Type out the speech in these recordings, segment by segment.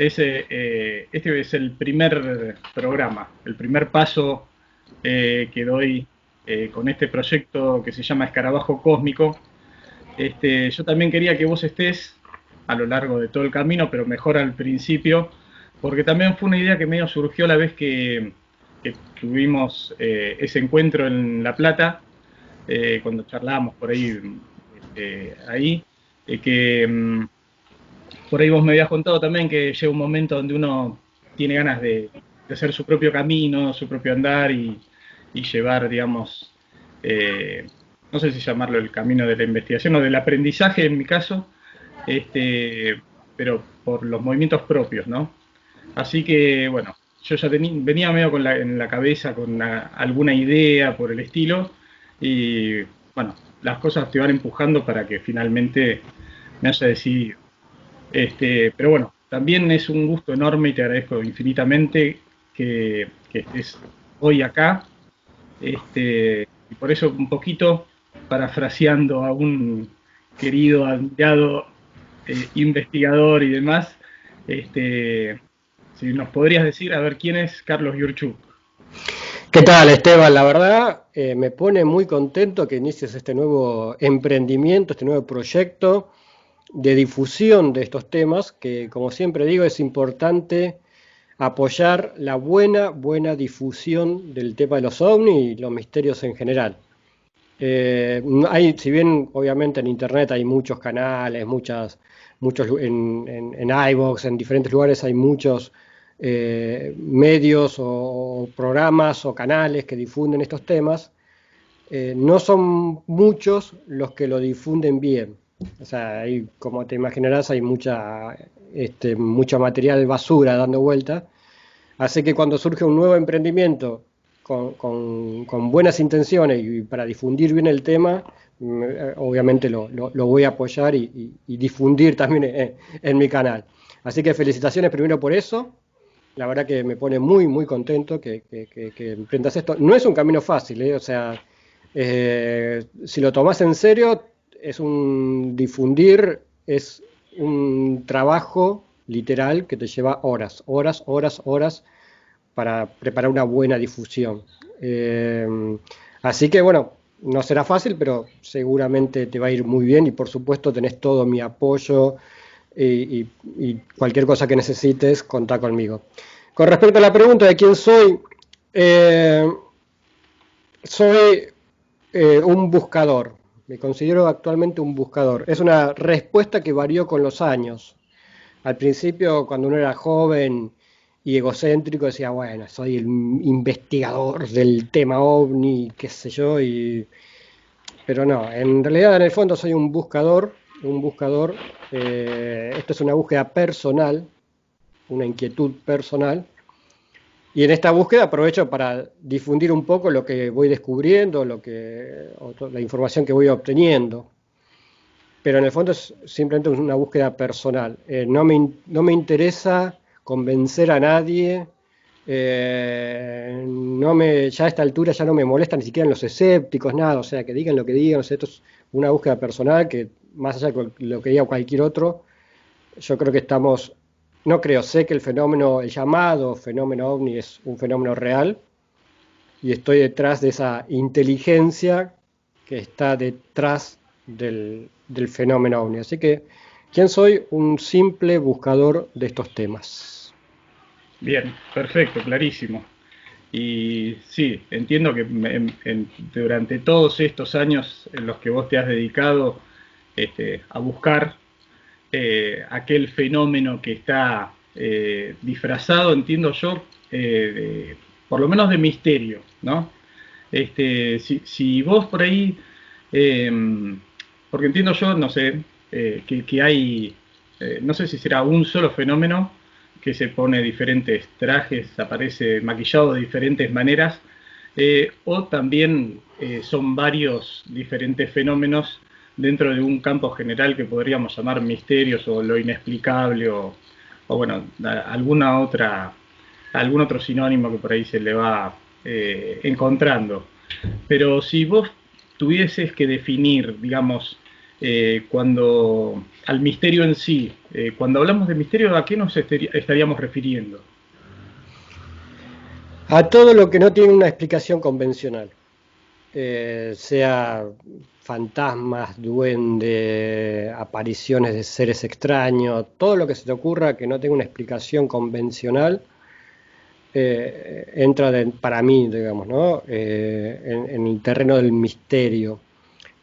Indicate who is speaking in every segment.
Speaker 1: Este es el primer programa, el primer paso que doy con este proyecto que se llama Escarabajo Cósmico. Yo también quería que vos estés a lo largo de todo el camino, pero mejor al principio, porque también fue una idea que medio surgió la vez que tuvimos ese encuentro en La Plata, cuando charlábamos por ahí, ahí que por ahí vos me habías contado también que llega un momento donde uno tiene ganas de hacer su propio camino, su propio andar y llevar, digamos, no sé si llamarlo el camino de la investigación o del aprendizaje en mi caso, pero por los movimientos propios, ¿no? Así que, bueno, yo ya venía medio en la cabeza con alguna idea por el estilo y, bueno, las cosas te van empujando para que finalmente me haya decidido. Pero bueno, también es un gusto enorme y te agradezco infinitamente que estés hoy acá. Y por eso un poquito parafraseando a un querido, admirado investigador y demás, si nos podrías decir, a ver, ¿quién es Carlos Yurchuk?
Speaker 2: ¿Qué tal, Esteban? La verdad, me pone muy contento que inicies este nuevo emprendimiento, este nuevo proyecto de difusión de estos temas, que como siempre digo, es importante apoyar la buena difusión del tema de los ovnis y los misterios en general. Si bien obviamente en internet hay muchos canales, en iVoox, en diferentes lugares hay muchos medios o programas o canales que difunden estos temas, no son muchos los que lo difunden bien. O sea, como te imaginarás, hay mucho material basura dando vuelta. Así que cuando surge un nuevo emprendimiento con buenas intenciones y para difundir bien el tema, obviamente lo voy a apoyar y difundir también en mi canal. Así que felicitaciones primero por eso. La verdad que me pone muy contento que emprendas esto. No es un camino fácil, ¿eh? O sea, si lo tomas en serio, es un trabajo literal que te lleva horas para preparar una buena difusión. Así que bueno, no será fácil, pero seguramente te va a ir muy bien y por supuesto tenés todo mi apoyo y cualquier cosa que necesites, contá conmigo. Con respecto a la pregunta de quién soy, eh, soy un buscador. Me considero actualmente un buscador. Es una respuesta que varió con los años. Al principio, cuando uno era joven y egocéntrico, decía, bueno, soy el investigador del tema ovni, qué sé yo, pero no, en realidad en el fondo soy un buscador, esto es una búsqueda personal, una inquietud personal, y en esta búsqueda aprovecho para difundir un poco lo que voy descubriendo, la información que voy obteniendo. Pero en el fondo es simplemente una búsqueda personal. No me interesa convencer a nadie, ya a esta altura ya no me molestan ni siquiera los escépticos, nada, o sea, que digan lo que digan, o sea, esto es una búsqueda personal que más allá de lo que diga cualquier otro, yo creo que sé que el llamado fenómeno ovni es un fenómeno real y estoy detrás de esa inteligencia que está detrás del fenómeno ovni. Así que, ¿quién soy? Un simple buscador de estos temas.
Speaker 1: Bien, perfecto, clarísimo. Y sí, entiendo que durante todos estos años en los que vos te has dedicado a buscar aquel fenómeno que está disfrazado, entiendo yo, por lo menos de misterio, ¿no? Si vos por ahí, eh, porque entiendo yo, no sé, que hay, no sé si será un solo fenómeno que se pone diferentes trajes, aparece maquillado de diferentes maneras, o también son varios diferentes fenómenos dentro de un campo general que podríamos llamar misterios o lo inexplicable o bueno, algún otro sinónimo que por ahí se le va encontrando. Pero si vos tuvieses que definir, digamos, al misterio en sí. Cuando hablamos de misterio, ¿a qué nos estaríamos refiriendo?
Speaker 2: A todo lo que no tiene una explicación convencional, sea fantasmas, duendes, apariciones de seres extraños, todo lo que se te ocurra que no tenga una explicación convencional, entra para mí, digamos, ¿no? En el terreno del misterio.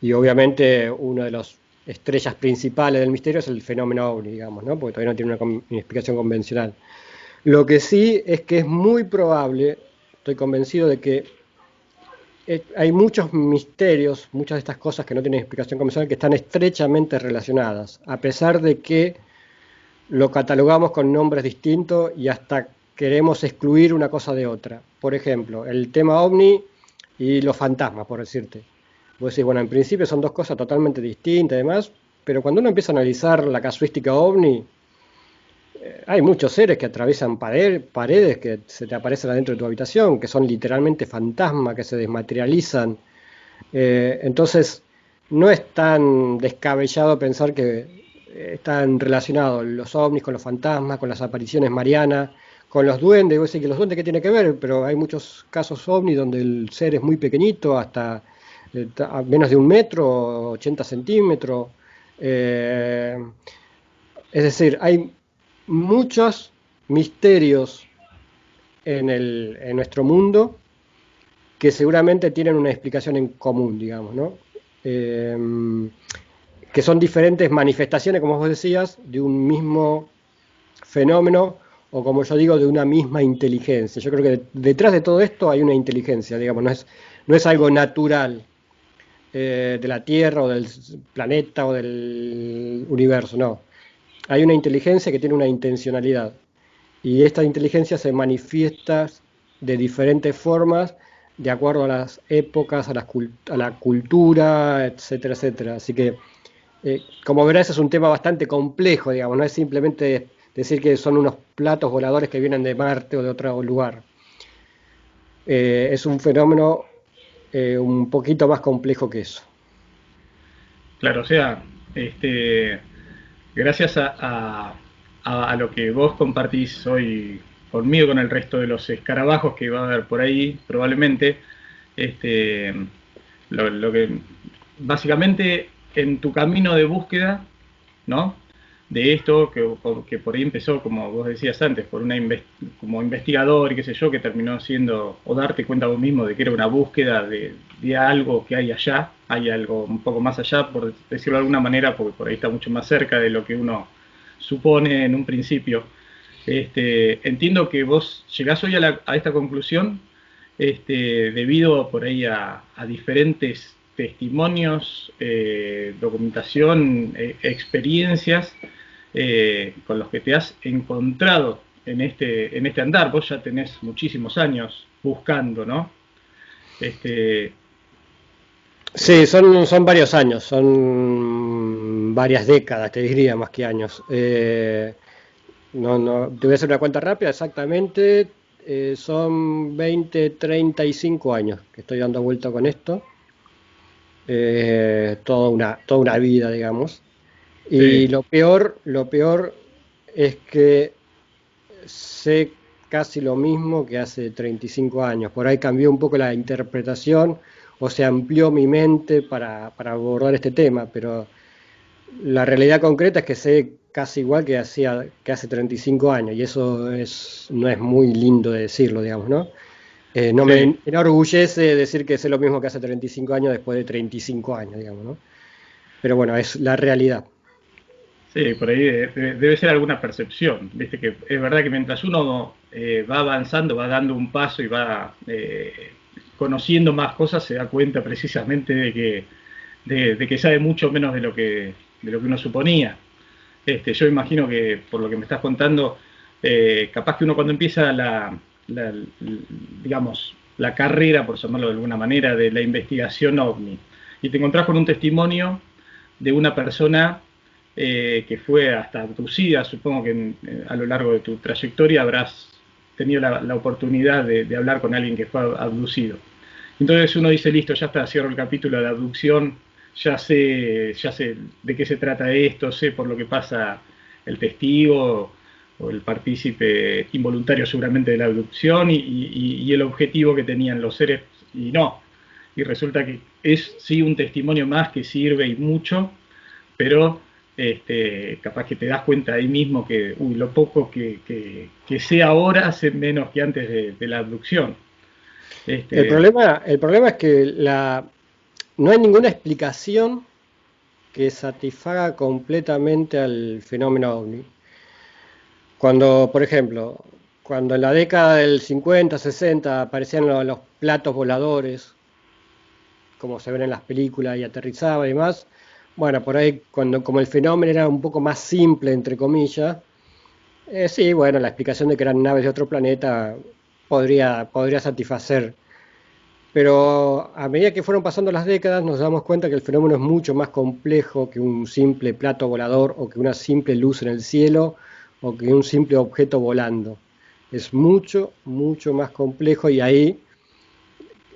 Speaker 2: Y obviamente una de las estrellas principales del misterio es el fenómeno OVNI, digamos, ¿no? Porque todavía no tiene una explicación convencional. Lo que sí es que es muy probable, estoy convencido de que hay muchos misterios, muchas de estas cosas que no tienen explicación convencional, que están estrechamente relacionadas, a pesar de que lo catalogamos con nombres distintos y hasta queremos excluir una cosa de otra. Por ejemplo, el tema OVNI y los fantasmas, por decirte. Vos decís, bueno, en principio son dos cosas totalmente distintas y demás, pero cuando uno empieza a analizar la casuística OVNI, hay muchos seres que atraviesan paredes que se te aparecen adentro de tu habitación, que son literalmente fantasmas, que se desmaterializan. Entonces, no es tan descabellado pensar que están relacionados los ovnis con los fantasmas, con las apariciones marianas, con los duendes. Vos decís que los duendes, ¿qué tiene que ver? Pero hay muchos casos ovni donde el ser es muy pequeñito, hasta a menos de 1 metro, 80 centímetros. Eh, es decir, hay muchos misterios en nuestro mundo que seguramente tienen una explicación en común, digamos, ¿no? Eh, que son diferentes manifestaciones, como vos decías, de un mismo fenómeno, o como yo digo, de una misma inteligencia. Yo creo que detrás de todo esto hay una inteligencia, digamos, no es algo natural de la Tierra o del planeta o del universo, no. Hay una inteligencia que tiene una intencionalidad. Y esta inteligencia se manifiesta de diferentes formas, de acuerdo a las épocas, a la cultura, etcétera, etcétera. Así que, como verás, es un tema bastante complejo, digamos, no es simplemente decir que son unos platos voladores que vienen de Marte o de otro lugar. Es un fenómeno un poquito más complejo que eso.
Speaker 1: Claro, o sea, gracias a lo que vos compartís hoy conmigo, con el resto de los escarabajos que va a haber por ahí, probablemente, este, lo que básicamente en tu camino de búsqueda, ¿no? De esto que por ahí empezó, como vos decías antes, por como investigador y qué sé yo, que terminó siendo, o darte cuenta vos mismo de que era una búsqueda de algo que hay allá, hay algo un poco más allá, por decirlo de alguna manera, porque por ahí está mucho más cerca de lo que uno supone en un principio. Entiendo que vos llegás hoy a esta conclusión debido por ahí a diferentes testimonios, documentación, experiencias con los que te has encontrado en este andar. Vos ya tenés muchísimos años buscando, ¿no?
Speaker 2: Sí, son varios años, son varias décadas, te diría, más que años. No, te voy a hacer una cuenta rápida, exactamente, son 20, 35 años que estoy dando vuelta con esto, toda una vida, digamos. Y
Speaker 1: Sí,
Speaker 2: lo peor es que sé casi lo mismo que hace 35 años. Por ahí cambió un poco la interpretación o se amplió mi mente para abordar este tema, pero la realidad concreta es que sé casi igual que hace 35 años y eso no es muy lindo de decirlo, digamos, ¿no? No
Speaker 1: sí.
Speaker 2: me enorgullece decir que sé lo mismo que hace 35 años después de 35 años, digamos, ¿no? Pero bueno, es la realidad.
Speaker 1: Sí, por ahí debe ser alguna percepción. Viste que es verdad que mientras uno va avanzando, va dando un paso y va conociendo más cosas, se da cuenta precisamente de que sabe mucho menos de lo que uno suponía. Yo imagino que por lo que me estás contando, capaz que uno cuando empieza la- digamos, la carrera, por llamarlo de alguna manera, de la investigación OVNI, y te encontrás con un testimonio de una persona que fue hasta abducida, supongo que a lo largo de tu trayectoria habrás tenido la oportunidad de hablar con alguien que fue abducido. Entonces uno dice, listo, ya está, cierro el capítulo de abducción, ya sé de qué se trata esto, sé por lo que pasa el testigo o el partícipe involuntario seguramente de la abducción y el objetivo que tenían los seres y no. Y resulta que es sí un testimonio más que sirve y mucho, pero capaz que te das cuenta ahí mismo que lo poco que sé ahora sé menos que antes de la abducción. Este,
Speaker 2: El problema es que no hay ninguna explicación que satisfaga completamente al fenómeno ovni. Cuando, por ejemplo, cuando en la década del 50, 60 aparecían los platos voladores, como se ven en las películas, y aterrizaba y demás, bueno, por ahí, como el fenómeno era un poco más simple, entre comillas, sí, bueno, la explicación de que eran naves de otro planeta podría satisfacer. Pero a medida que fueron pasando las décadas nos damos cuenta que el fenómeno es mucho más complejo que un simple plato volador o que una simple luz en el cielo o que un simple objeto volando. Es mucho, mucho más complejo y ahí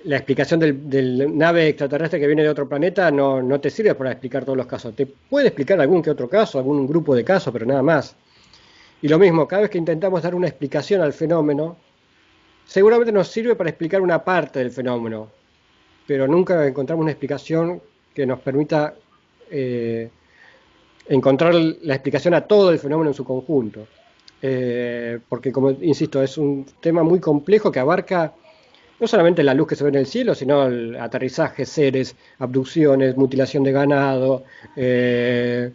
Speaker 2: la explicación del nave extraterrestre que viene de otro planeta no te sirve para explicar todos los casos. Te puede explicar algún que otro caso, algún grupo de casos, pero nada más. Y lo mismo, cada vez que intentamos dar una explicación al fenómeno, seguramente nos sirve para explicar una parte del fenómeno, pero nunca encontramos una explicación que nos permita eh, encontrar la explicación a todo el fenómeno en su conjunto. Porque, como insisto, es un tema muy complejo que abarca no solamente la luz que se ve en el cielo, sino el aterrizaje, seres, abducciones, mutilación de ganado, seres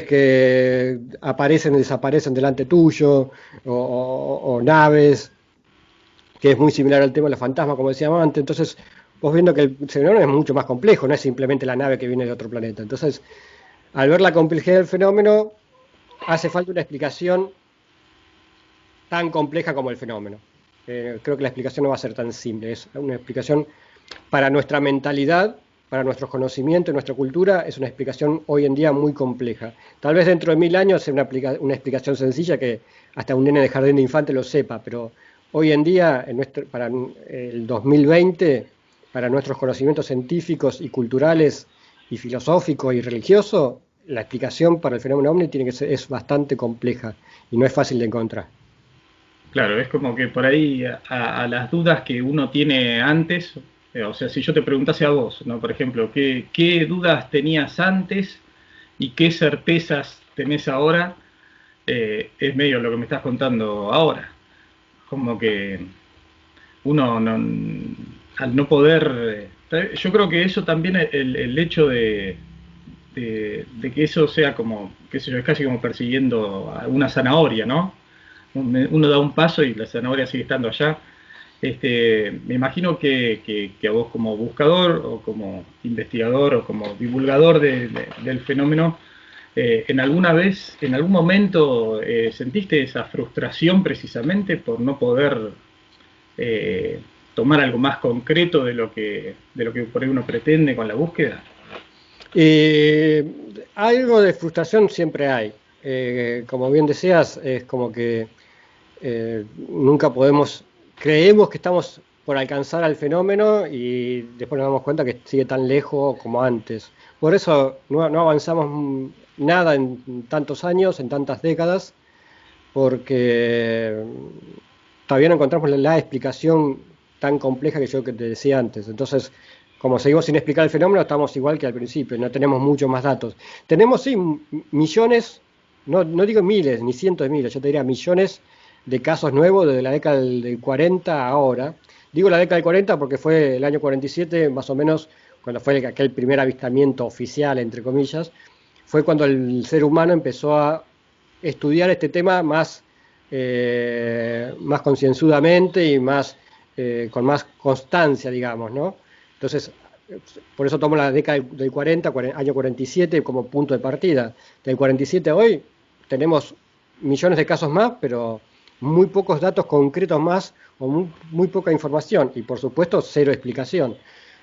Speaker 2: que aparecen y desaparecen delante tuyo, o naves, que es muy similar al tema de los fantasmas, como decíamos antes. Entonces, vos viendo que el fenómeno es mucho más complejo, no es simplemente la nave que viene de otro planeta. Entonces, al ver la complejidad del fenómeno, hace falta una explicación tan compleja como el fenómeno. Creo que la explicación no va a ser tan simple, es una explicación para nuestra mentalidad, para nuestros conocimientos, nuestra cultura, es una explicación hoy en día muy compleja. Tal vez dentro de 1000 años sea una explicación sencilla que hasta un nene de jardín de infante lo sepa, pero hoy en día, para el 2020, para nuestros conocimientos científicos y culturales y filosóficos y religiosos, la explicación para el fenómeno ovni es bastante compleja y no es fácil de encontrar.
Speaker 1: Claro, es como que por ahí a las dudas que uno tiene antes, o sea, si yo te preguntase a vos, ¿no? Por ejemplo, ¿qué dudas tenías antes y qué certezas tenés ahora? Es medio lo que me estás contando ahora. Como que uno al no poder... yo creo que eso también, el hecho de que eso sea como, qué sé yo, es casi como persiguiendo a una zanahoria, ¿no? Uno da un paso y la zanahoria sigue estando allá. Me imagino que a vos como buscador o como investigador o como divulgador del fenómeno, en algún momento sentiste esa frustración precisamente por no poder tomar algo más concreto de lo que por ahí uno pretende con la búsqueda.
Speaker 2: Eh, Algo de frustración siempre hay. Como bien decías, es como que nunca creemos que estamos por alcanzar al fenómeno y después nos damos cuenta que sigue tan lejos como antes. Por eso no avanzamos nada en tantos años, en tantas décadas, porque todavía no encontramos la explicación tan compleja que te decía antes. Entonces, como seguimos sin explicar el fenómeno, estamos igual que al principio, no tenemos muchos más datos. Tenemos sí millones, no digo miles ni cientos de miles, yo te diría millones de casos nuevos desde la década del 40 a ahora. Digo la década del 40 porque fue el año 47 más o menos cuando fue aquel primer avistamiento oficial, entre comillas, fue cuando el ser humano empezó a estudiar este tema más concienzudamente y con más constancia, digamos, ¿no? Entonces, por eso tomo la década del 40, año 47 como punto de partida. Del 47 a hoy tenemos millones de casos más, pero muy pocos datos concretos más o muy poca información y por supuesto cero explicación.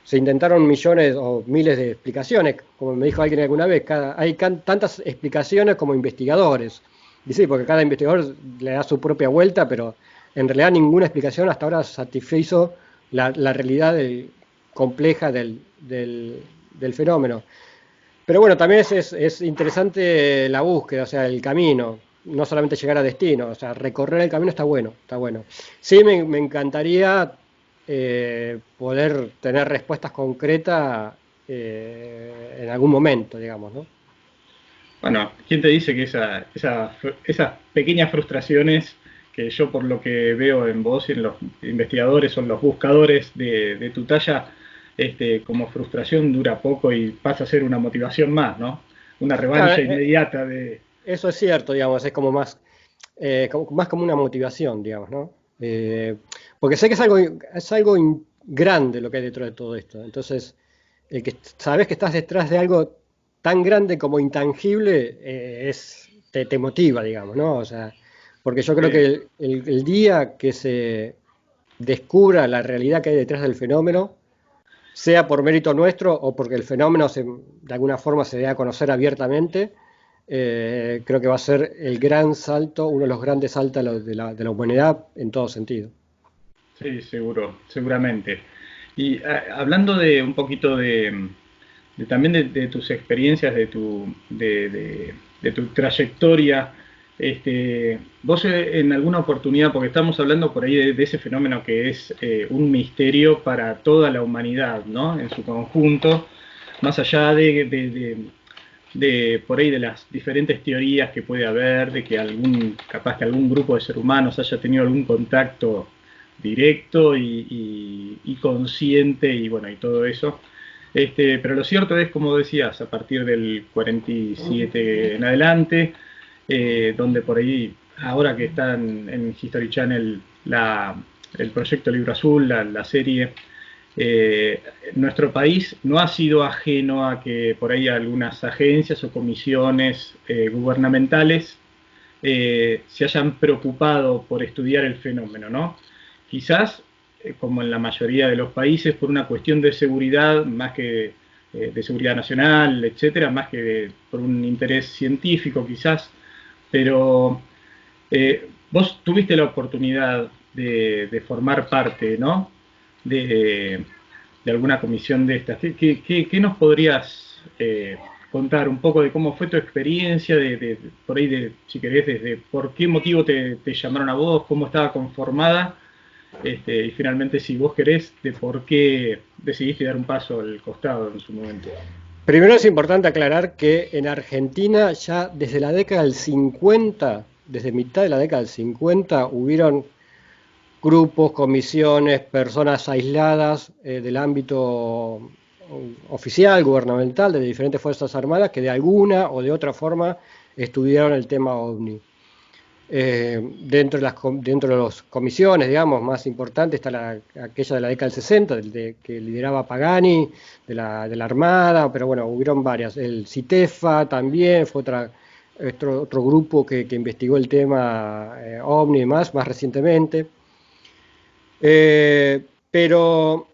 Speaker 2: Se intentaron millones o miles de explicaciones, como me dijo alguien alguna vez, hay tantas explicaciones como investigadores. Y sí, porque cada investigador le da su propia vuelta, pero en realidad ninguna explicación hasta ahora satisfizo la realidad compleja del fenómeno. Pero bueno, también es interesante la búsqueda, o sea, el camino, no solamente llegar a destino, o sea, recorrer el camino está bueno, está bueno. Sí, me encantaría poder tener respuestas concretas en algún momento, digamos, ¿no?
Speaker 1: Bueno, ¿quién te dice que esas pequeñas frustraciones que yo por lo que veo en vos y en los investigadores o en los buscadores de tu talla, como frustración dura poco y pasa a ser una motivación más, ¿no? Una
Speaker 2: Claro,
Speaker 1: revancha inmediata de...
Speaker 2: eso es cierto, digamos, es como más, más como una motivación, digamos, ¿no? Porque sé que es algo grande lo que hay detrás de todo esto. Entonces, el que sabes que estás detrás de algo tan grande como intangible, te motiva, digamos, ¿no? O sea, porque yo creo que
Speaker 1: Sí,
Speaker 2: el día que se descubra la realidad que hay detrás del fenómeno, sea por mérito nuestro o porque el fenómeno de alguna forma se dé a conocer abiertamente, creo que va a ser el gran salto, uno de los grandes saltos de la humanidad en todo sentido.
Speaker 1: sí, seguro, seguramente. Y hablando de un poquito también de tus experiencias, de tu trayectoria, vos en alguna oportunidad, porque estamos hablando por ahí de ese fenómeno que es un misterio para toda la humanidad, ¿no? En su conjunto, más allá de por ahí de las diferentes teorías que puede haber, de que capaz que algún grupo de seres humanos haya tenido algún contacto directo y consciente y bueno, y todo eso. Pero lo cierto es, como decías, a partir del 47 en adelante, donde por ahí, ahora que están en History Channel el proyecto Libro Azul, la serie, eh, nuestro país no ha sido ajeno a que por ahí algunas agencias o comisiones gubernamentales se hayan preocupado por estudiar el fenómeno, ¿no? Quizás, como en la mayoría de los países, por una cuestión de seguridad, más que de seguridad nacional, etcétera, más que por un interés científico, quizás, pero vos tuviste la oportunidad de formar parte, ¿no? De, de alguna comisión de estas. ¿Qué nos podrías contar un poco de cómo fue tu experiencia, por ahí, si querés, desde por qué motivo te llamaron a vos, cómo estaba conformada, y finalmente, si vos querés, de por qué decidiste dar un paso al costado en su momento?
Speaker 2: Primero es importante aclarar que en Argentina ya desde la década del 50, desde mitad de la década del 50, hubieron grupos, comisiones, personas aisladas del ámbito oficial, gubernamental, de diferentes fuerzas armadas que de alguna o de otra forma estudiaron el tema OVNI. Dentro de las comisiones, digamos, más importantes está aquella de la década del 60, que lideraba Pagani, de la Armada, pero bueno, hubieron varias. El CITEFA también fue otro grupo que investigó el tema OVNI y más recientemente. Pero,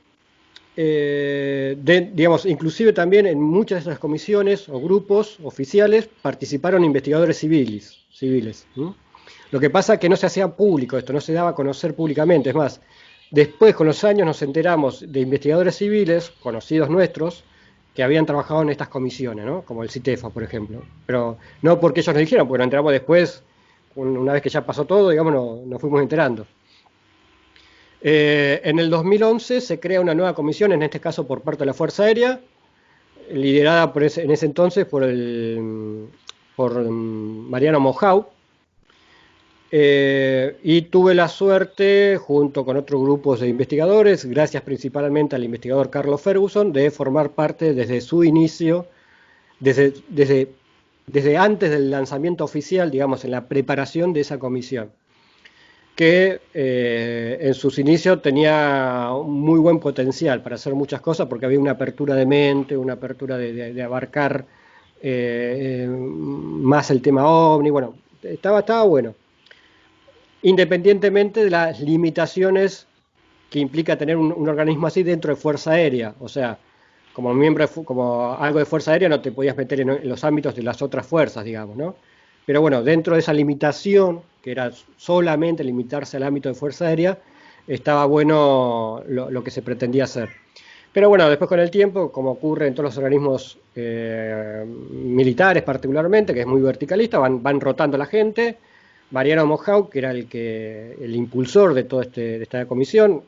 Speaker 2: digamos, inclusive también en muchas de esas comisiones o grupos oficiales participaron investigadores civiles. ¿No? Lo que pasa es que no se hacía público esto, no se daba a conocer públicamente. Es más, después con los años nos enteramos de investigadores civiles, conocidos nuestros, que habían trabajado en estas comisiones, ¿no? Como el CITEFA, por ejemplo. Pero no porque ellos nos dijeron, porque nos enteramos después, una vez que ya pasó todo, digamos, nos fuimos enterando. En el 2011 se crea una nueva comisión, en este caso por parte de la Fuerza Aérea, liderada en ese entonces por Mariano Mojau, y tuve la suerte, junto con otros grupos de investigadores, gracias principalmente al investigador Carlos Ferguson, de formar parte desde su inicio, desde antes del lanzamiento oficial, digamos, en la preparación de esa comisión, que en sus inicios tenía un muy buen potencial para hacer muchas cosas, porque había una apertura de mente, una apertura de abarcar más el tema OVNI, bueno, estaba bueno, independientemente de las limitaciones que implica tener un organismo así dentro de Fuerza Aérea, o sea, como miembro, como algo de Fuerza Aérea no te podías meter en los ámbitos de las otras fuerzas, digamos, ¿no? Pero bueno, dentro de esa limitación, que era solamente limitarse al ámbito de Fuerza Aérea, estaba bueno lo que se pretendía hacer. Pero bueno, después con el tiempo, como ocurre en todos los organismos militares particularmente, que es muy verticalista, van rotando la gente. Mariano Mojau, que era el impulsor de toda de esta comisión,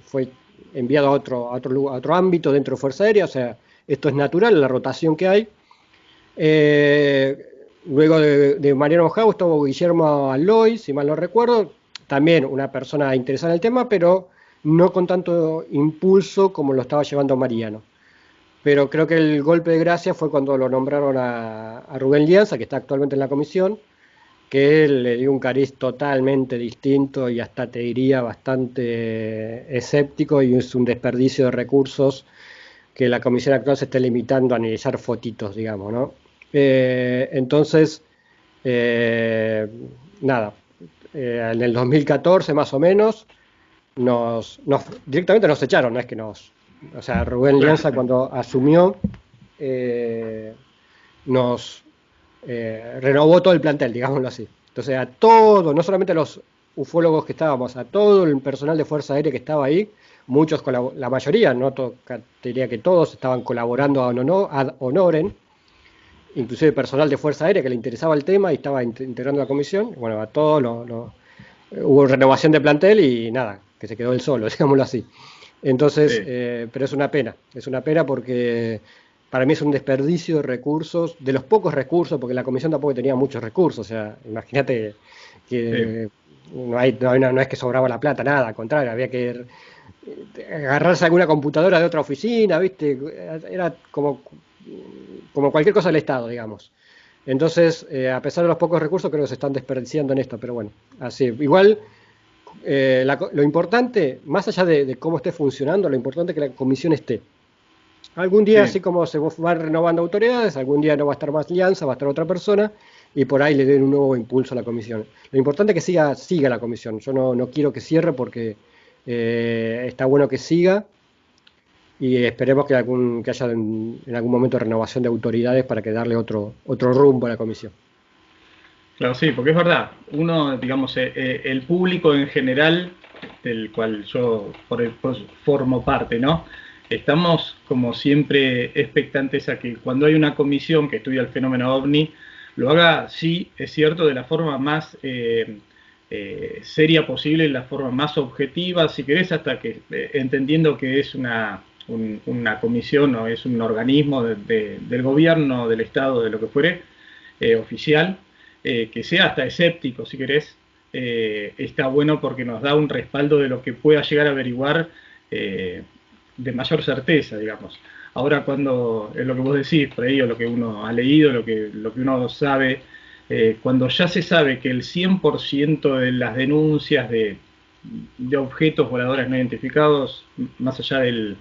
Speaker 2: fue enviado a otro ámbito dentro de Fuerza Aérea, o sea, esto es natural, la rotación que hay. Luego de Mariano Mojau estuvo Guillermo Alloy, si mal no recuerdo, también una persona interesada en el tema, pero no con tanto impulso como lo estaba llevando Mariano. Pero creo que el golpe de gracia fue cuando lo nombraron a Rubén Lianza, que está actualmente en la comisión, que le dio un cariz totalmente distinto y hasta te diría bastante escéptico, y es un desperdicio de recursos que la comisión actual se esté limitando a analizar fotitos, digamos, ¿no? Entonces, eh, nada, en el 2014 más o menos, directamente nos echaron, no es que o sea, Rubén
Speaker 1: Claro,
Speaker 2: Lianza cuando asumió, eh, nos renovó todo el plantel, digámoslo así. Entonces a todo, no solamente a los ufólogos que estábamos, a todo el personal de Fuerza Aérea que estaba ahí, la mayoría, no te diría que todos, estaban colaborando ad honorem, inclusive personal de Fuerza Aérea que le interesaba el tema y estaba integrando la comisión. Bueno, a todos hubo renovación de plantel y nada, que se quedó él solo, digámoslo así. Entonces,
Speaker 1: sí.
Speaker 2: pero es una pena porque para mí es un desperdicio de recursos, de los pocos recursos, porque la comisión tampoco tenía muchos recursos, o sea, imagínate
Speaker 1: Sí.
Speaker 2: que no es que sobraba la plata, nada, al contrario, había que agarrarse alguna computadora de otra oficina, ¿viste? Era como cualquier cosa del Estado, digamos. Entonces, a pesar de los pocos recursos, creo que se están desperdiciando en esto, pero bueno, así. Igual, lo importante, más allá de cómo esté funcionando, lo importante es que la comisión esté. Algún día,
Speaker 1: Sí.
Speaker 2: así como se van renovando autoridades, algún día no va a estar más Lianza, va a estar otra persona, y por ahí le den un nuevo impulso a la comisión. Lo importante es que siga la comisión. Yo no quiero que cierre porque está bueno que siga, y esperemos que haya en algún momento renovación de autoridades para que darle otro rumbo a la comisión.
Speaker 1: Claro, sí, porque es verdad, uno, digamos, el público en general, del cual yo formo parte, ¿no? Estamos como siempre expectantes a que cuando hay una comisión que estudia el fenómeno ovni, lo haga, sí, es cierto, de la forma más seria posible, la forma más objetiva, si querés, hasta que, entendiendo que es una comisión o es un organismo del gobierno, del Estado, de lo que fuere, oficial, que sea hasta escéptico, si querés, está bueno porque nos da un respaldo de lo que pueda llegar a averiguar de mayor certeza, digamos. Ahora, cuando es lo que vos decís por ahí, o lo que uno ha leído, lo que uno sabe, cuando ya se sabe que el 100% de las denuncias de objetos voladores no identificados, más allá del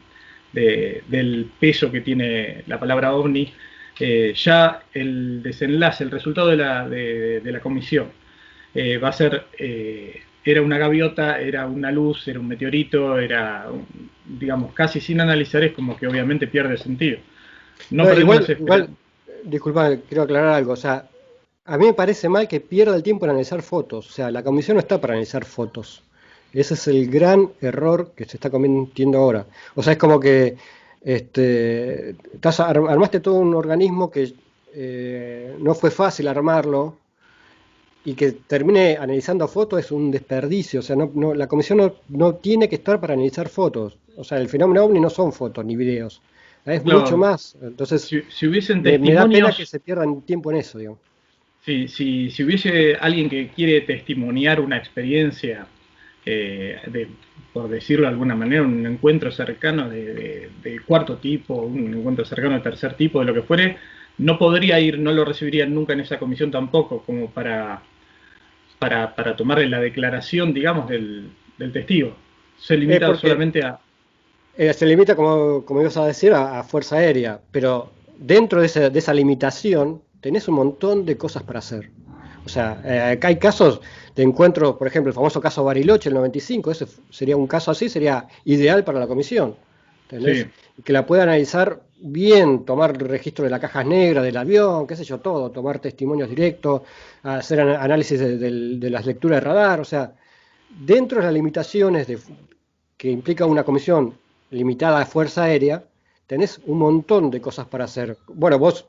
Speaker 1: peso que tiene la palabra ovni, ya el desenlace, el resultado de la comisión va a ser, era una gaviota, era una luz, era un meteorito, digamos, casi sin analizar, es como que obviamente pierde sentido. No
Speaker 2: No,
Speaker 1: perdemos las esperanzas.
Speaker 2: disculpa, quiero aclarar algo. O sea, a mí me parece mal que pierda el tiempo en analizar fotos. O sea, la comisión no está para analizar fotos. Ese es el gran error que se está cometiendo ahora. O sea, es como que armaste todo un organismo que no fue fácil armarlo, y que termine analizando fotos es un desperdicio. O sea, la comisión no tiene que estar para analizar fotos. O sea, el fenómeno ovni no son fotos ni videos. Es mucho
Speaker 1: Claro,
Speaker 2: más. Entonces,
Speaker 1: si hubiesen
Speaker 2: me da pena que
Speaker 1: testimonios,
Speaker 2: se pierdan tiempo en eso, digamos.
Speaker 1: si hubiese alguien que quiere testimoniar una experiencia, por decirlo de alguna manera, un encuentro cercano de cuarto tipo, un encuentro cercano de tercer tipo, de lo que fuere, no podría ir, no lo recibirían nunca en esa comisión tampoco, como para tomarle la declaración, digamos, del testigo. Se limita
Speaker 2: Porque
Speaker 1: solamente a...
Speaker 2: se limita, como ibas a decir, a Fuerza Aérea, pero dentro de esa limitación tenés un montón de cosas para hacer. O sea, acá hay casos de encuentros, por ejemplo, el famoso caso Bariloche, el 95, ese sería un caso así, sería ideal para la comisión,
Speaker 1: Sí,
Speaker 2: ¿entendés? Que la pueda analizar bien, tomar registro de las cajas negras del avión, qué sé yo, todo, tomar testimonios directos, hacer análisis de las lecturas de radar, o sea, dentro de las limitaciones que implica una comisión limitada a Fuerza Aérea, tenés un montón de cosas para hacer. Bueno, vos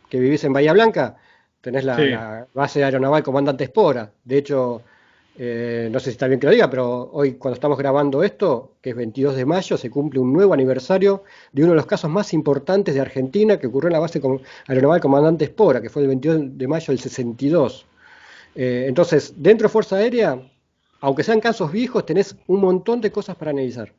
Speaker 2: que vivís en Bahía Blanca, tenés
Speaker 1: Sí,
Speaker 2: la base aeronaval Comandante Espora. De hecho, no sé si está bien que lo diga, pero hoy cuando estamos grabando esto, que es 22 de mayo, se cumple un nuevo aniversario de uno de los casos más importantes de Argentina que ocurrió en la base aeronaval Comandante Espora, que fue el 22 de mayo del 62. Entonces, dentro de Fuerza Aérea, aunque sean casos viejos, tenés un montón de cosas para analizar.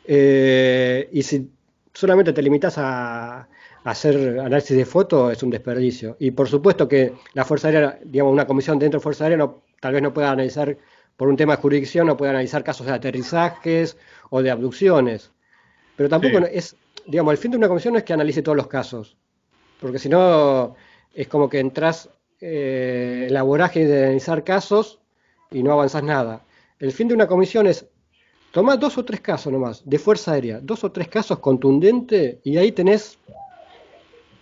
Speaker 2: Y si solamente te limitas a hacer análisis de fotos, es un desperdicio. Y por supuesto que la Fuerza Aérea, digamos, una comisión dentro de Fuerza Aérea tal vez no pueda analizar, por un tema de jurisdicción, no pueda analizar casos de aterrizajes o de abducciones. Pero tampoco
Speaker 1: sí,
Speaker 2: es, digamos, el fin de una comisión no es que analice todos los casos, porque si no es como que entras en la vorágine de analizar casos y no avanzás nada. El fin de una comisión es tomar 2 o 3 casos nomás de Fuerza Aérea, 2 o 3 casos contundentes y ahí tenés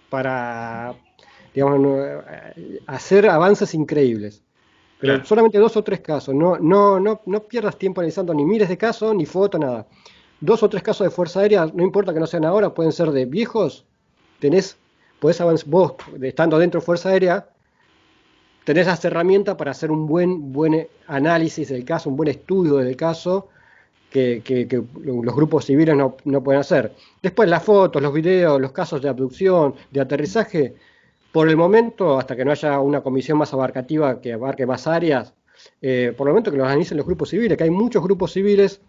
Speaker 2: para, digamos, hacer avances increíbles. Pero
Speaker 1: claro.
Speaker 2: solamente 2 o 3 casos, no pierdas tiempo analizando ni miles de casos, ni fotos, nada. 2 o 3 casos de Fuerza Aérea, no importa que no sean ahora, pueden ser de viejos, tenés, podés avanzar, vos estando dentro de Fuerza Aérea, tenés las herramientas para hacer un buen análisis del caso, un buen estudio del caso, que los grupos civiles no pueden hacer. Después las fotos, los videos, los casos de abducción, de aterrizaje, por el momento, hasta que no haya una comisión más abarcativa que abarque más áreas, por el momento que los analicen los grupos civiles, que hay muchos grupos civiles,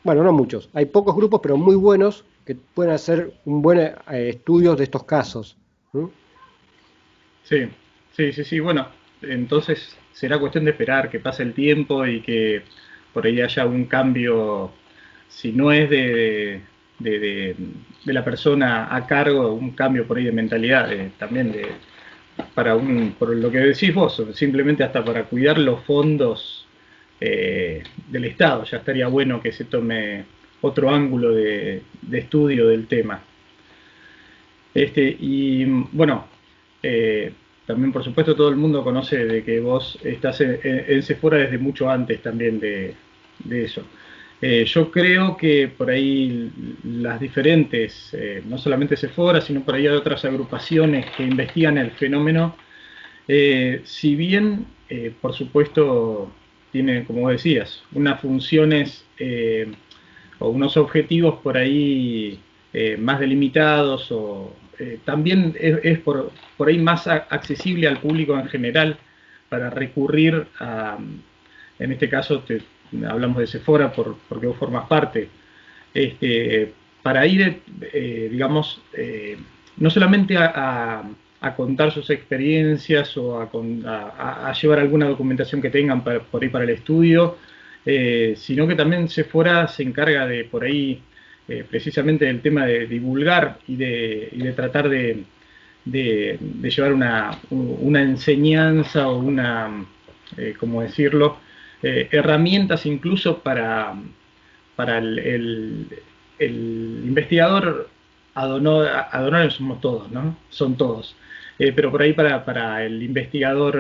Speaker 2: bueno, no muchos, hay pocos grupos, pero muy buenos, que pueden hacer un buen estudio de estos casos. ¿Mm?
Speaker 1: Sí, sí, sí, sí. Bueno, entonces será cuestión de esperar que pase el tiempo y que por ahí haya un cambio, si no es de la persona a cargo, un cambio por ahí de mentalidad, también por lo que decís vos, simplemente hasta para cuidar los fondos del Estado. Ya estaría bueno que se tome otro ángulo de estudio del tema. Y bueno, eh, también por supuesto todo el mundo conoce de que vos estás en Sephora desde mucho antes también de eso. Yo creo que por ahí las diferentes, no solamente Sephora, sino por ahí hay otras agrupaciones que investigan el fenómeno, si bien por supuesto tiene, como vos decías, unas funciones o unos objetivos por ahí más delimitados o también es por ahí más accesible al público en general para recurrir a, en este caso hablamos de Sephora porque vos formas parte, para ir, digamos, no solamente a contar sus experiencias o a llevar alguna documentación que tengan por ahí para el estudio, sino que también Sephora se encarga de por ahí precisamente del tema de divulgar y de tratar de llevar una enseñanza o ¿cómo decirlo? Herramientas incluso para el investigador ad honorem somos todos, ¿no? Son todos. Pero por ahí para el investigador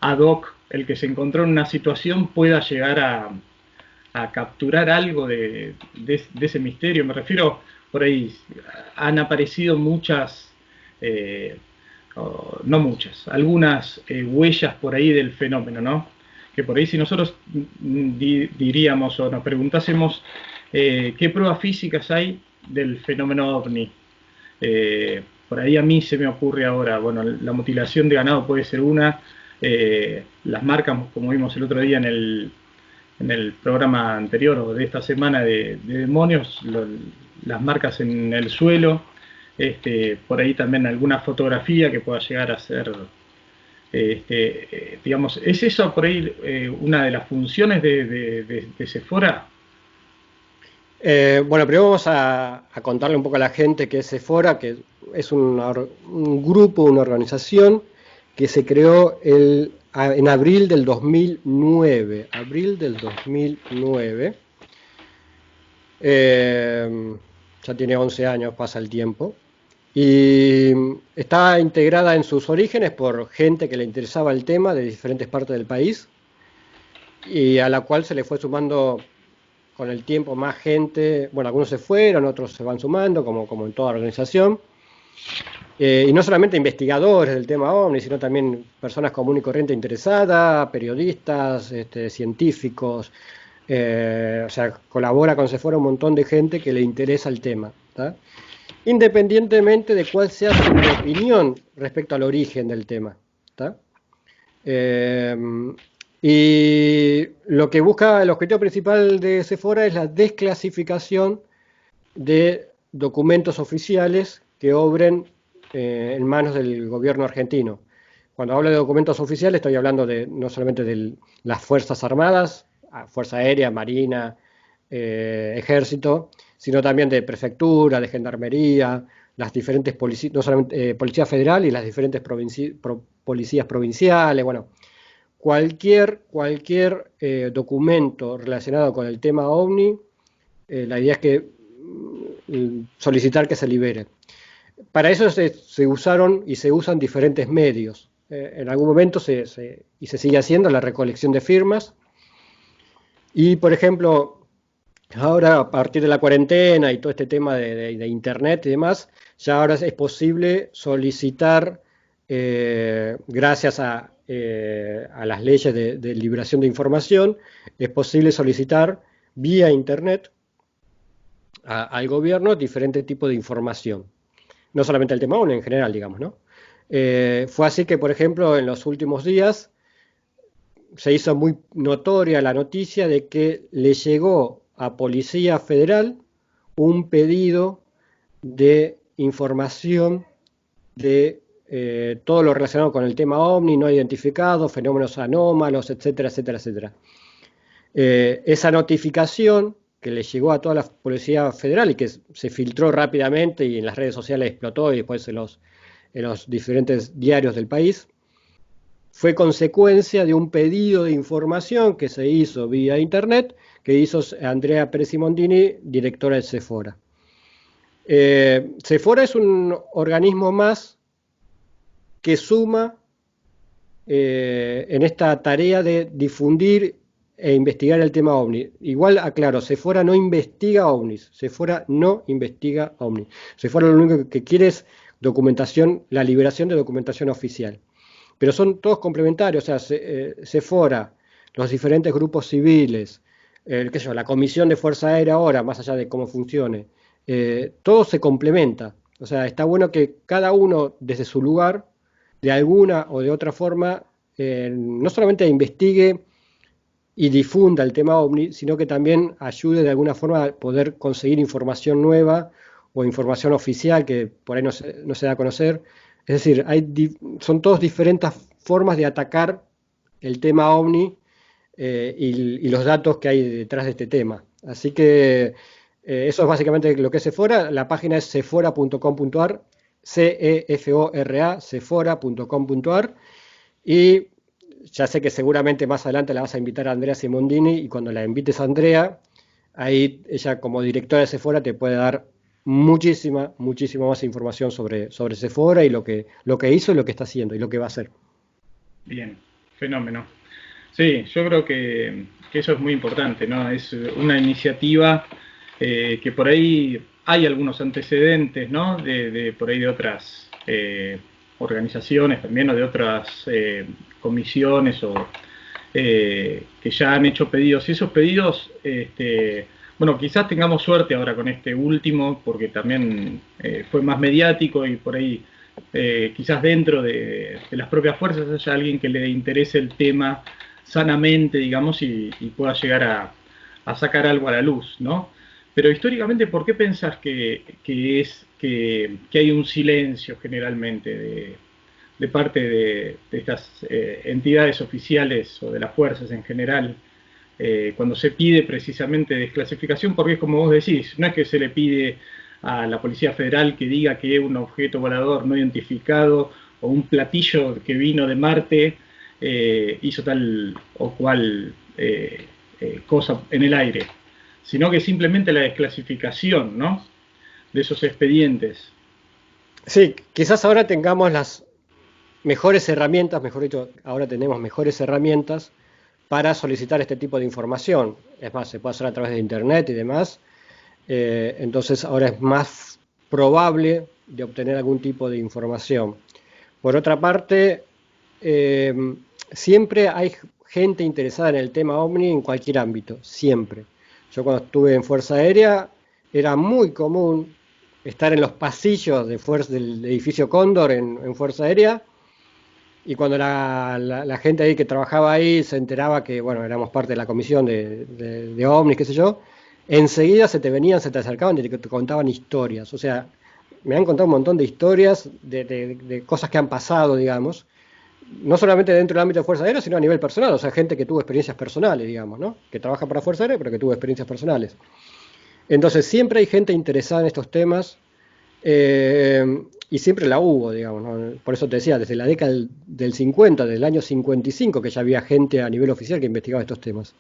Speaker 1: ad hoc, el que se encontró en una situación pueda llegar a capturar algo de ese misterio. Me refiero, por ahí han aparecido muchas, eh, no muchas, algunas huellas por ahí del fenómeno, ¿no? Que por ahí si nosotros diríamos o nos preguntásemos qué pruebas físicas hay del fenómeno ovni. Por ahí a mí se me ocurre ahora, bueno, la mutilación de ganado puede ser una, las marcas, como vimos el otro día en el programa anterior o de esta semana de demonios, las marcas en el suelo, por ahí también alguna fotografía que pueda llegar a ser, digamos, ¿es eso por ahí una de las funciones de Sephora?
Speaker 2: Bueno, primero vamos a contarle un poco a la gente que es Sephora, que es un grupo, una organización que se creó en abril del 2009. Abril del 2009. Ya tiene 11 años, pasa el tiempo. Y está integrada en sus orígenes por gente que le interesaba el tema de diferentes partes del país y a la cual se le fue sumando con el tiempo más gente, bueno, algunos se fueron, otros se van sumando, como en toda organización. Y no solamente investigadores del tema OVNI, sino también personas común y corriente interesadas, periodistas, científicos. O sea, colabora con Sephora un montón de gente que le interesa el tema, ¿tá? Independientemente de cuál sea su opinión respecto al origen del tema, ¿tá? Eh, y lo que busca, el objetivo principal de Sephora es la desclasificación de documentos oficiales que obren en manos del gobierno argentino. Cuando hablo de documentos oficiales estoy hablando de no solamente de las Fuerzas Armadas, Fuerza Aérea, Marina, Ejército, sino también de prefectura, de gendarmería, las diferentes policías, no solamente Policía Federal y las diferentes policías provinciales, bueno, cualquier documento relacionado con el tema OVNI, la idea es que solicitar que se libere. Para eso se usaron y se usan diferentes medios. En algún momento y se sigue haciendo la recolección de firmas. Y, por ejemplo, ahora a partir de la cuarentena y todo este tema de Internet y demás, ya ahora es posible solicitar, gracias a las leyes de liberación de información, es posible solicitar vía Internet al gobierno diferentes tipos de información. No solamente el tema OVNI, en general, digamos, ¿no? Fue así que, por ejemplo, en los últimos días se hizo muy notoria la noticia de que le llegó a Policía Federal un pedido de información de todo lo relacionado con el tema OVNI, no identificado, fenómenos anómalos, etcétera, etcétera, etcétera. Esa notificación que le llegó a toda la Policía Federal y que se filtró rápidamente y en las redes sociales explotó y después en los diferentes diarios del país, fue consecuencia de un pedido de información que se hizo vía Internet, que hizo Andrea Pérez-Simondini, directora de Sephora. Sephora es un organismo más que suma en esta tarea de difundir e investigar el tema OVNI. Igual aclaro, Sephora no investiga OVNIs, Sephora no investiga OVNIs. Sephora lo único que quiere es documentación, la liberación de documentación oficial. Pero son todos complementarios, o sea, Sephora, los diferentes grupos civiles, la Comisión de Fuerza Aérea ahora, más allá de cómo funcione, todo se complementa. O sea, está bueno que cada uno desde su lugar, de alguna o de otra forma, no solamente investigue y difunda el tema OVNI, sino que también ayude de alguna forma a poder conseguir información nueva o información oficial que por ahí no se da a conocer. Es decir, son todas diferentes formas de atacar el tema OVNI y los datos que hay detrás de este tema. Así que eso es básicamente lo que es Sephora. La página es sephora.com.ar, CEFORA, sephora.com.ar, y ya sé que seguramente más adelante la vas a invitar a Andrea Simondini, y cuando la invites a Andrea, ahí ella como directora de Sephora te puede dar muchísima más información sobre Sephora y lo que hizo y lo que está haciendo y lo que va a hacer.
Speaker 1: Bien, fenómeno. Sí, yo creo que eso es muy importante, ¿no? Es una iniciativa que por ahí hay algunos antecedentes, ¿no? Por ahí de otras organizaciones también, o de otras comisiones que ya han hecho pedidos. Y esos pedidos, bueno, quizás tengamos suerte ahora con este último, porque también fue más mediático y por ahí quizás dentro de las propias fuerzas haya alguien que le interese el tema sanamente, digamos, y pueda llegar a sacar algo a la luz, ¿no? Pero históricamente, ¿por qué pensás que hay un silencio generalmente de parte de estas entidades oficiales o de las fuerzas en general cuando se pide precisamente desclasificación? Porque es como vos decís, no es que se le pide a la Policía Federal que diga que un objeto volador no identificado o un platillo que vino de Marte hizo tal o cual cosa en el aire, sino que simplemente la desclasificación, ¿no?, de esos expedientes.
Speaker 2: Sí, quizás ahora tengamos las mejores herramientas, mejor dicho, ahora tenemos mejores herramientas para solicitar este tipo de información. Es más, se puede hacer a través de internet y demás. Entonces ahora es más probable de obtener algún tipo de información. Por otra parte, siempre hay gente interesada en el tema OVNI en cualquier ámbito, siempre. Yo cuando estuve en Fuerza Aérea era muy común estar en los pasillos del edificio Cóndor en Fuerza Aérea, y cuando la gente ahí que trabajaba ahí se enteraba que, bueno, éramos parte de la comisión de OVNIs, qué sé yo, enseguida se te acercaban y te contaban historias. O sea, me han contado un montón de historias de cosas que han pasado, digamos, no solamente dentro del ámbito de Fuerza Aérea, sino a nivel personal. O sea, gente que tuvo experiencias personales, digamos, ¿no? Que trabaja para Fuerza Aérea, pero que tuvo experiencias personales. Entonces, siempre hay gente interesada en estos temas. Y siempre la hubo, digamos, ¿no? Por eso te decía, desde la década del 50, del año 55, que ya había gente a nivel oficial que investigaba estos temas.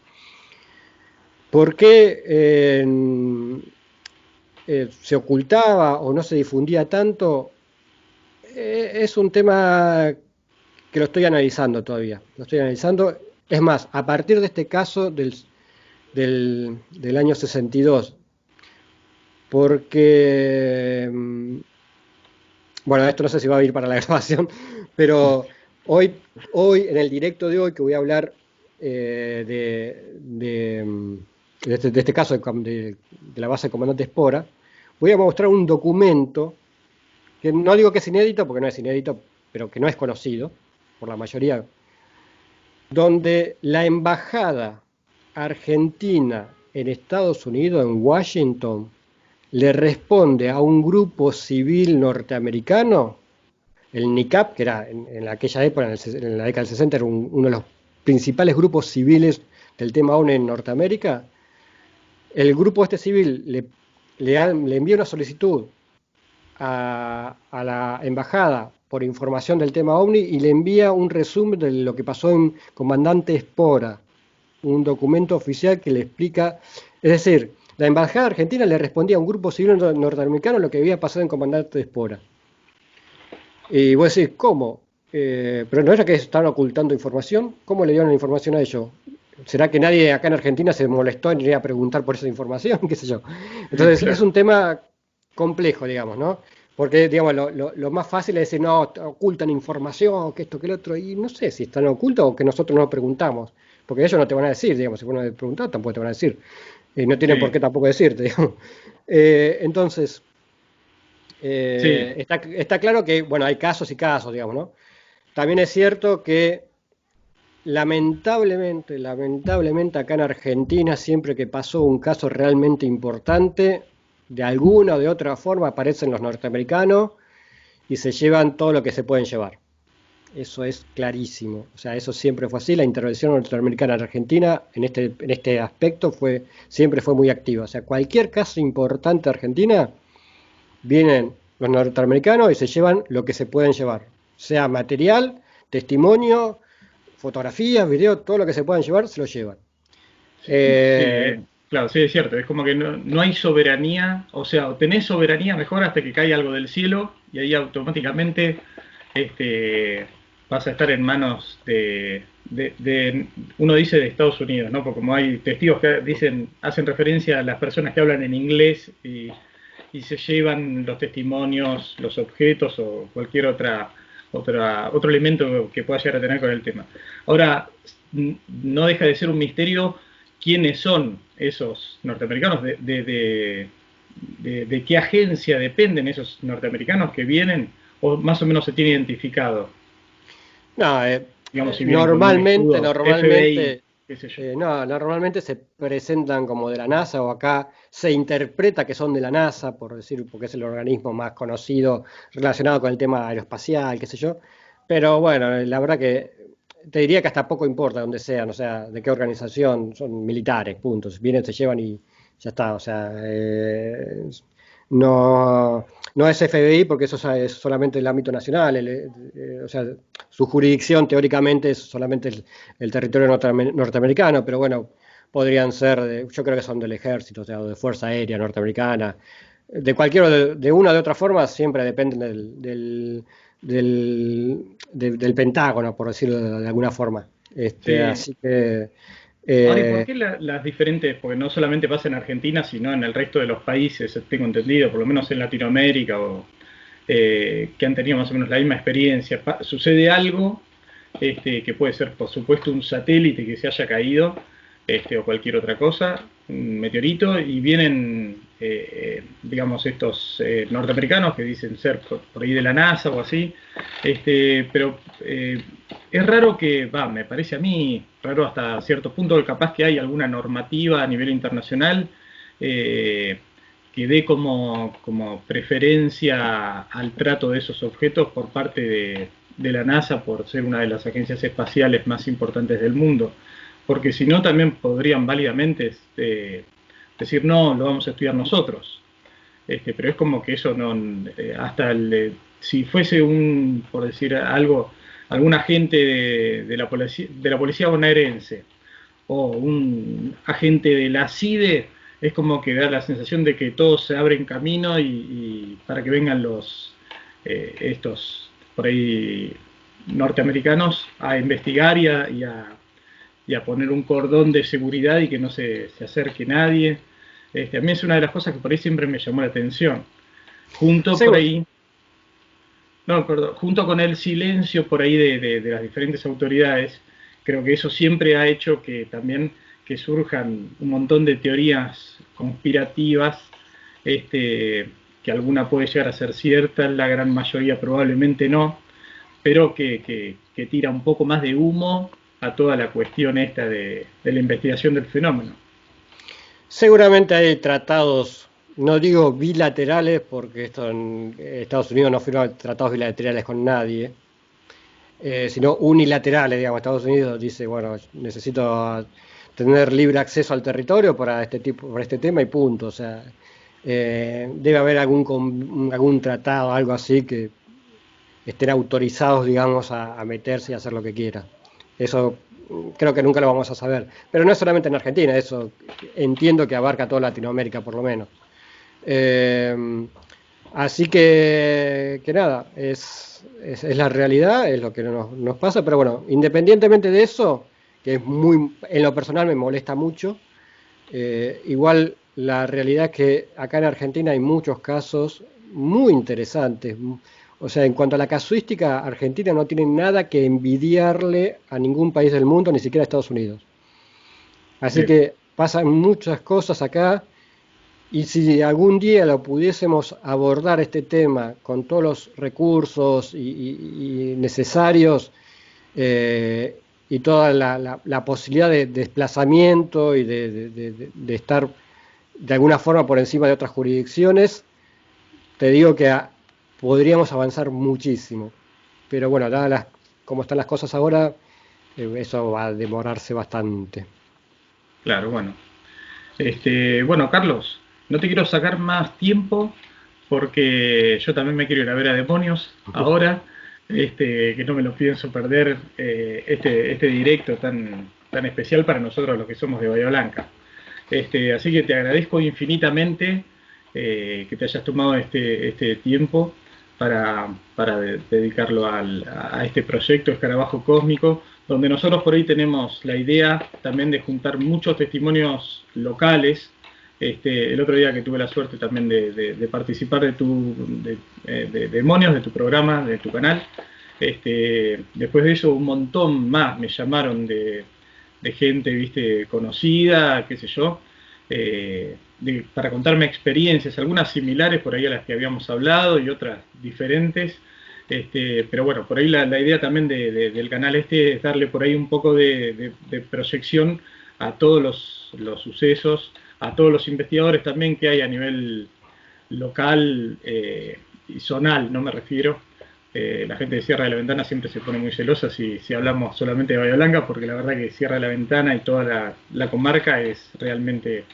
Speaker 2: ¿Por qué se ocultaba o no se difundía tanto? Es un tema que lo estoy analizando todavía. Lo estoy analizando. Es más, a partir de este caso del año 62, porque bueno, esto no sé si va a ir para la grabación, pero hoy en el directo de hoy que voy a hablar de este caso de la base de comandante Espora, voy a mostrar un documento que no digo que es inédito, porque no es inédito, pero que no es conocido por la mayoría, donde la embajada argentina en Estados Unidos, en Washington, le responde a un grupo civil norteamericano, el NICAP, que era en aquella época, en la década del 60, era uno de los principales grupos civiles del tema OVNI en Norteamérica. El grupo este civil le envía una solicitud a la embajada por información del tema OVNI y le envía un resumen de lo que pasó en Comandante Espora, un documento oficial que le explica, es decir, la embajada argentina le respondía a un grupo civil norteamericano lo que había pasado en Comandante Espora. Y vos decís, ¿cómo? Pero no era que estaban ocultando información. ¿Cómo le dieron la información a ellos? ¿Será que nadie acá en Argentina se molestó en ir a preguntar por esa información? ¿Qué sé yo? Entonces
Speaker 1: Claro.
Speaker 2: es un tema complejo, digamos, ¿no? Porque, digamos, lo más fácil es decir, no, ocultan información, que esto, que el otro, y no sé si están ocultos o que nosotros no preguntamos, porque ellos no te van a decir, digamos, si vos no preguntás, tampoco te van a decir, no tienen por
Speaker 1: Sí,
Speaker 2: qué tampoco decirte, digamos. Entonces,
Speaker 1: sí,
Speaker 2: está claro que, bueno, hay casos y casos, digamos, ¿no? También es cierto que lamentablemente acá en Argentina, siempre que pasó un caso realmente importante, de alguna o de otra forma aparecen los norteamericanos y se llevan todo lo que se pueden llevar. Eso es clarísimo. O sea, eso siempre fue así. La intervención norteamericana en Argentina en este aspecto siempre fue muy activa. O sea, cualquier caso importante de Argentina, vienen los norteamericanos y se llevan lo que se pueden llevar. Sea material, testimonio, fotografías, videos, todo lo que se puedan llevar, se lo llevan.
Speaker 1: sí, sí,
Speaker 2: Eh,
Speaker 1: claro, sí, es cierto. Es como que no hay soberanía, o sea, o tenés soberanía mejor hasta que cae algo del cielo y ahí automáticamente este, vas a estar en manos uno dice de Estados Unidos, ¿no? Porque como hay testigos que hacen referencia a las personas que hablan en inglés y se llevan los testimonios, los objetos o cualquier otro elemento que pueda llegar a tener con el tema. Ahora, no deja de ser un misterio quiénes son esos norteamericanos, de qué agencia dependen esos norteamericanos que vienen, o más o menos se tiene identificado,
Speaker 2: no,
Speaker 1: digamos, si vienen con un
Speaker 2: normalmente,
Speaker 1: escudo FBI,
Speaker 2: normalmente,
Speaker 1: qué sé yo.
Speaker 2: no, normalmente se presentan como de la NASA, o acá se interpreta que son de la NASA, por decir, porque es el organismo más conocido relacionado con el tema aeroespacial, qué sé yo. Pero bueno, la verdad que te diría que hasta poco importa dónde sean, o sea, de qué organización, son militares, puntos. Vienen, se llevan y ya está, o sea, no, no es FBI porque eso es solamente el ámbito nacional, o sea, su jurisdicción teóricamente es solamente el territorio norteamericano, pero bueno, podrían ser, yo creo que son del ejército, o sea, o de Fuerza Aérea norteamericana, de cualquier, de una o de otra forma, siempre dependen del Pentágono, por decirlo de alguna forma.
Speaker 1: Sí.
Speaker 2: Así que
Speaker 1: Ahora, ¿y por
Speaker 2: eh,
Speaker 1: qué las diferentes? Porque no solamente pasa en Argentina, sino en el resto de los países, tengo entendido, por lo menos en Latinoamérica, o que han tenido más o menos la misma experiencia. Sucede algo, que puede ser, por supuesto, un satélite que se haya caído, o cualquier otra cosa, un meteorito, y vienen, digamos, estos norteamericanos que dicen ser por ahí de la NASA o así, pero es raro que, va, me parece a mí raro hasta cierto punto, que capaz que hay alguna normativa a nivel internacional eh, que dé como preferencia al trato de esos objetos por parte de la NASA por ser una de las agencias espaciales más importantes del mundo. Porque si no, también podrían válidamente decir, no, lo vamos a estudiar nosotros. Pero es como que eso no, hasta si fuese por decir algo, algún agente de la policía bonaerense o un agente de la CIDE, es como que da la sensación de que todos se abren camino y para que vengan estos por ahí norteamericanos a investigar y a poner un cordón de seguridad y que no se acerque nadie. A mí es una de las cosas que por ahí siempre me llamó la atención. Junto por
Speaker 2: segu-
Speaker 1: ahí, no, perdón, junto con el silencio por ahí de las diferentes autoridades, creo que eso siempre ha hecho que también que surjan un montón de teorías conspirativas, que alguna puede llegar a ser cierta, la gran mayoría probablemente no, pero que tira un poco más de humo a toda la cuestión esta de la investigación del fenómeno.
Speaker 2: Seguramente hay tratados, no digo bilaterales, porque esto en Estados Unidos no firma tratados bilaterales con nadie, sino unilaterales, digamos. Estados Unidos dice, bueno, necesito tener libre acceso al territorio para este tipo, para este tema y punto. O sea, debe haber algún tratado, algo así que estén autorizados, digamos, a meterse y hacer lo que quieran. Eso creo que nunca lo vamos a saber. Pero no es solamente en Argentina, eso entiendo que abarca toda Latinoamérica por lo menos. Eh, Así que nada, es la realidad, es lo que nos pasa, pero bueno, independientemente de eso, que es muy, en lo personal me molesta mucho, igual la realidad es que acá en Argentina hay muchos casos muy interesantes. O sea, en cuanto a la casuística, Argentina no tiene nada que envidiarle a ningún país del mundo, ni siquiera a Estados Unidos. Así
Speaker 1: Bien.
Speaker 2: que pasan muchas cosas acá y si algún día lo pudiésemos abordar este tema con todos los recursos y necesarios y toda la posibilidad de desplazamiento y de estar de alguna forma por encima de otras jurisdicciones, te digo que podríamos avanzar muchísimo. Pero bueno, dadas como están las cosas ahora, eso va a demorarse bastante.
Speaker 1: Claro, bueno. Bueno, Carlos, no te quiero sacar más tiempo porque yo también me quiero ir a ver a Demonios ahora, que no me lo pienso perder, este directo tan especial para nosotros los que somos de Bahía Blanca. Así que te agradezco infinitamente que te hayas tomado este tiempo para dedicarlo a este proyecto Escarabajo Cósmico, donde nosotros por ahí tenemos la idea también de juntar muchos testimonios locales. El otro día que tuve la suerte también de participar de Demonios, de tu programa, de tu canal, después de eso un montón más me llamaron de gente, viste, conocida, qué sé yo, para contarme experiencias, algunas similares por ahí a las que habíamos hablado y otras diferentes. Pero bueno, por ahí la idea también del canal es darle por ahí un poco de proyección a todos los sucesos, a todos los investigadores también que hay a nivel local y zonal, no me refiero. La gente de Sierra de la Ventana siempre se pone muy celosa si hablamos solamente de Bahía Blanca, porque la verdad que Sierra de la Ventana y toda la comarca es realmente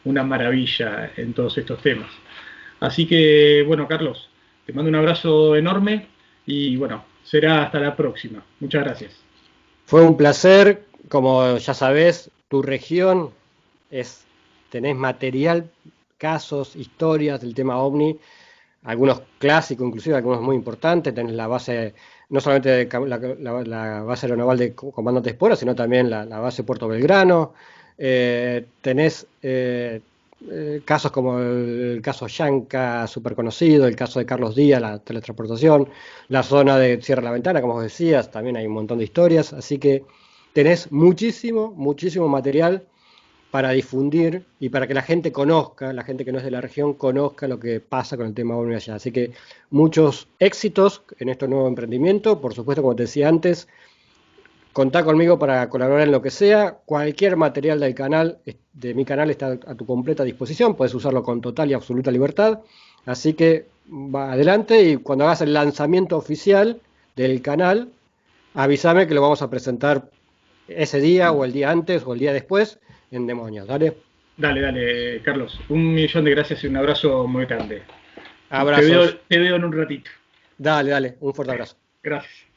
Speaker 1: una maravilla en todos estos temas. Así que, bueno, Carlos, te mando un abrazo enorme y bueno, será hasta la próxima. Muchas gracias.
Speaker 2: Fue un placer, como ya sabés, tu región es, tenés material, casos, historias del tema OVNI, algunos clásicos, inclusive algunos muy importantes, tenés la base no solamente la base aeronaval de Comandante Espora, sino también la base Puerto Belgrano. Tenés casos como el caso Yanca, súper conocido, el caso de Carlos Díaz, la teletransportación, la zona de Cierra la Ventana, como vos decías, también hay un montón de historias, así que tenés muchísimo, muchísimo material para difundir y para que la gente conozca, la gente que no es de la región, conozca lo que pasa con el tema OVNI allá. Así que muchos éxitos en este nuevo emprendimiento. Por supuesto, como te decía antes, contá conmigo para colaborar en lo que sea. Cualquier material del canal, de mi canal, está a tu completa disposición. Puedes usarlo con total y absoluta libertad. Así que va adelante y cuando hagas el lanzamiento oficial del canal, avísame que lo vamos a presentar ese día o el día antes o el día después en Demonios. Dale.
Speaker 1: Dale, dale, Carlos. 1.000.000 de gracias y un abrazo muy grande.
Speaker 2: Abrazos.
Speaker 1: Te veo en un ratito.
Speaker 2: Dale, dale. Un fuerte abrazo.
Speaker 1: Gracias.